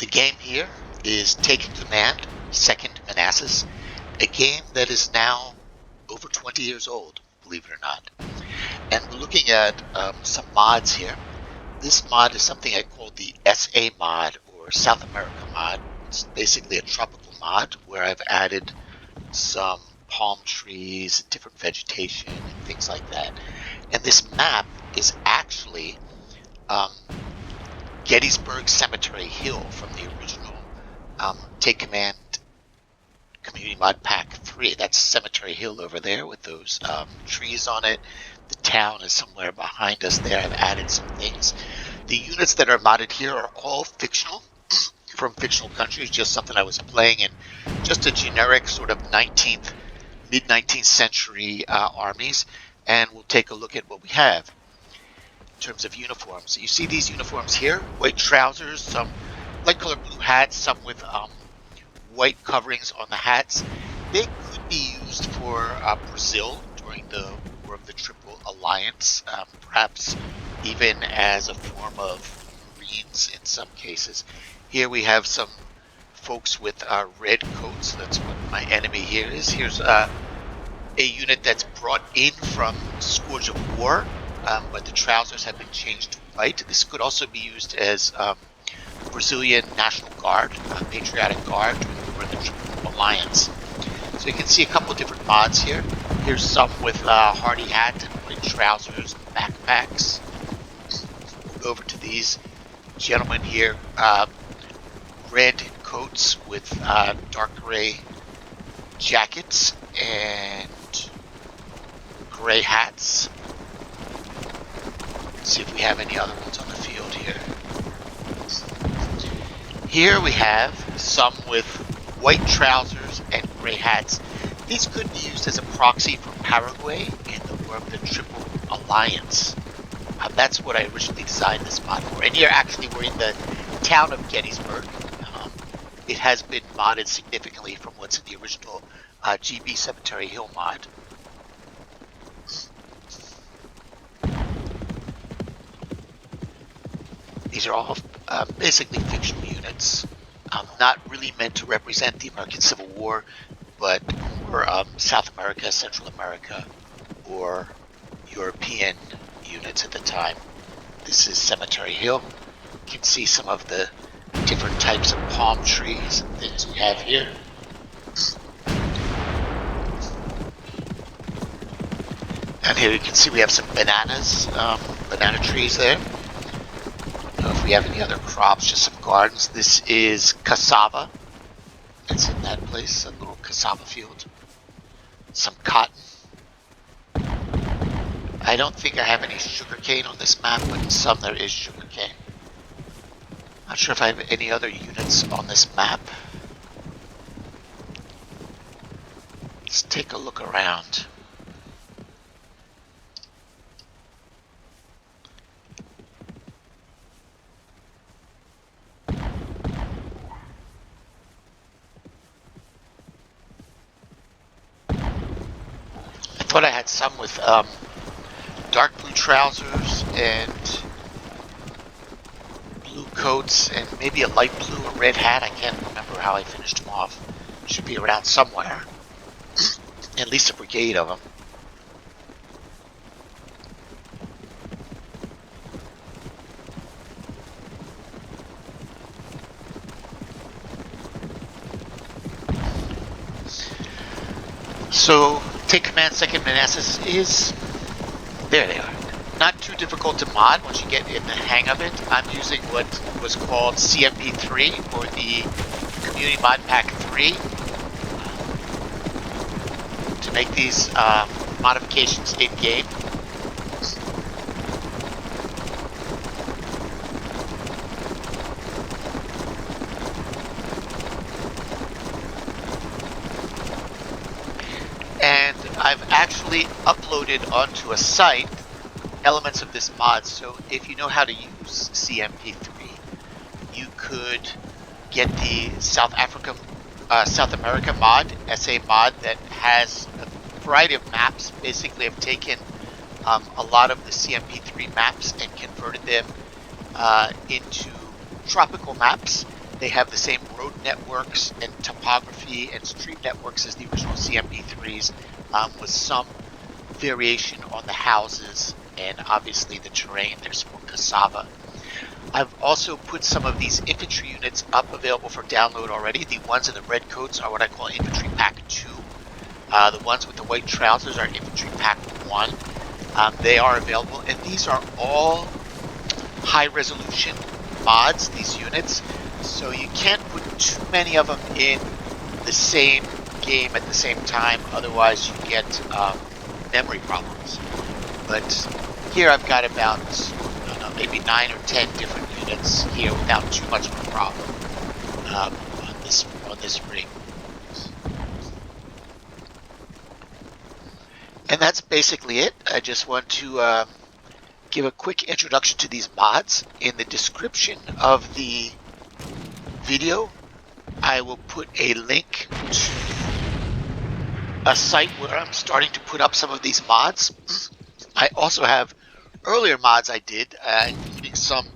The game here is Taking Command, Second Manassas, a game that is now over 20 years old, believe it or not. And we're looking at some mods here. This mod is something I call the SA mod, or South America mod. It's basically a tropical mod where I've added some palm trees, different vegetation, and things like that. And this map is actually Gettysburg Cemetery Hill from the original Take Command Community Mod Pack 3. That's Cemetery Hill over there with those trees on it. The town is somewhere behind us there. I've added some things. The units that are modded here are all fictional, from fictional countries, just something I was playing in, just a generic sort of mid-19th century armies. And we'll take a look at what we have in terms of uniforms. You see these uniforms here, white trousers, some light colored blue hats, some with white coverings on the hats. They could be used for Brazil during the War of the Triple Alliance, perhaps even as a form of Marines in some cases. Here we have some folks with red coats. That's what my enemy here is. Here's a unit that's brought in from Scourge of War, but the trousers have been changed to white. This could also be used as Brazilian National Guard, Patriotic Guard for the Triple Alliance. So you can see a couple different mods here. Here's some with hardy hat and white trousers and backpacks. We'll go over to these gentlemen here. Red coats with dark gray jackets and gray hats. Let's see if we have any other ones on the field here. Here we have some with white trousers and gray hats. These could be used as a proxy for Paraguay in the War of the Triple Alliance. That's what I originally designed this mod for. And here actually we're in the town of Gettysburg. It has been modded significantly from what's in the original GB Cemetery Hill mod. These are all basically fictional units, not really meant to represent the American Civil War, but more South America, Central America, or European units at the time. This is Cemetery Hill. You can see some of the different types of palm trees and things we have here. And here you can see we have some bananas, banana trees there. I don't know if we have any other crops, just some gardens. This is cassava. It's in that place, a little cassava field. Some cotton. I don't think I have any sugarcane on this map, but in some there is sugarcane. Not sure if I have any other units on this map. Let's take a look around. I thought I had some with dark blue trousers and blue coats and maybe a light blue or red hat. I can't remember how I finished them off. Should be around somewhere. At least a brigade of them. So, Take Command Second Manassas is... There they are. Not too difficult to mod once you get in the hang of it. I'm using what was called CMP3, or the Community Mod Pack 3, to make these modifications in-game. And I've actually uploaded onto a site elements of this mod, so if you know how to use CMP3, you could get the South America mod, SA mod, that has a variety of maps. Basically, I've taken a lot of the CMP3 maps and converted them into tropical maps, They have the same road networks and topography and street networks as the original CMP3s, with some variation on the houses and obviously the terrain. There's more cassava. I've also put some of these infantry units up available for download already. The ones in the red coats are what I call Infantry Pack 2. The ones with the white trousers are Infantry Pack 1. They are available, and these are all high resolution mods, these units, so you can't put too many of them in the same game at the same time, otherwise you get memory problems. But here I've got about, I don't know, maybe 9 or 10 different units here without too much of a problem on this rig. And that's basically it. I just want to give a quick introduction to these mods. In the description of the video, I will put a link to a site where I'm starting to put up some of these mods. I also have earlier mods I did, including some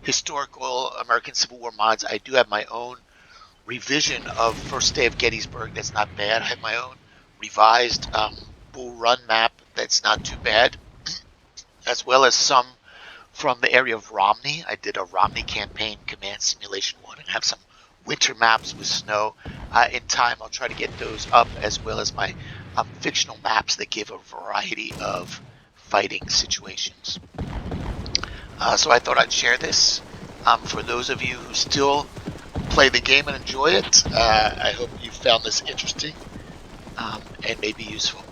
historical American Civil War mods. I do have my own revision of First Day of Gettysburg that's not bad. I have my own revised Bull Run map that's not too bad, as well as some from the area of Romney. I did a Romney campaign command simulation one and have some winter maps with snow. In time, I'll try to get those up, as well as my fictional maps that give a variety of fighting situations. So I thought I'd share this. For those of you who still play the game and enjoy it, I hope you found this interesting and maybe useful.